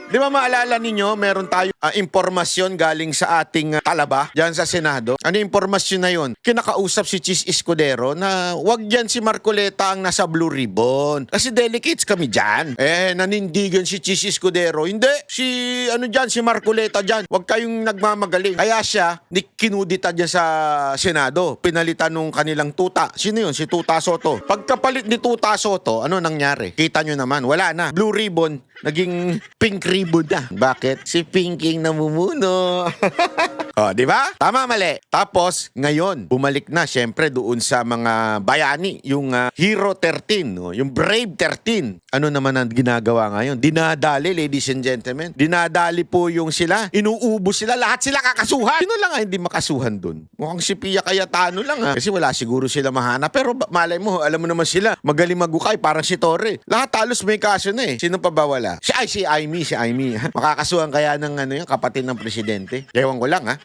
Di ba maalala ninyo, meron tayo impormasyon galing sa ating talaba dyan sa Senado. Ano yung impormasyon na yun? Kinakausap si Chis Escudero na wag dyan si Marcoleta ang nasa Blue Ribbon. Kasi delegates kami dyan. Nanindigan si Chis Escudero. Hindi, si Marcoleta dyan. Wag kayong nagmamagaling. Kaya siya, kinudita dyan sa Senado. Pinalitan nung kanilang tuta. Sino yun? Si Tuta Soto. Pagkapalit ni Tuta Soto, ano nangyari? Kita nyo naman, wala na. Blue Ribbon, naging pink ribbon na. Bakit? Si Pinking namumuno. O, di ba? Tama, mali. Tapos, ngayon, bumalik na, syempre, doon sa mga bayani, yung Hero 13, no? Yung Brave 13. Ano naman ang ginagawa ngayon? Dinadali, ladies and gentlemen. Dinadali po yung sila. Inuubos sila. Lahat sila kakasuhan. Sino lang hindi makasuhan doon? Mukhang si Pia Cayetano lang, ha? Kasi wala siguro sila mahana. Pero malay mo, alam mo naman sila, magaling magukay, parang si Torre. Lahat halos may kaso na eh. Sino pa ba wala? Si Aimee. Makakasuhan kaya ng kapatid ng presidente? Ewan ko lang, ha?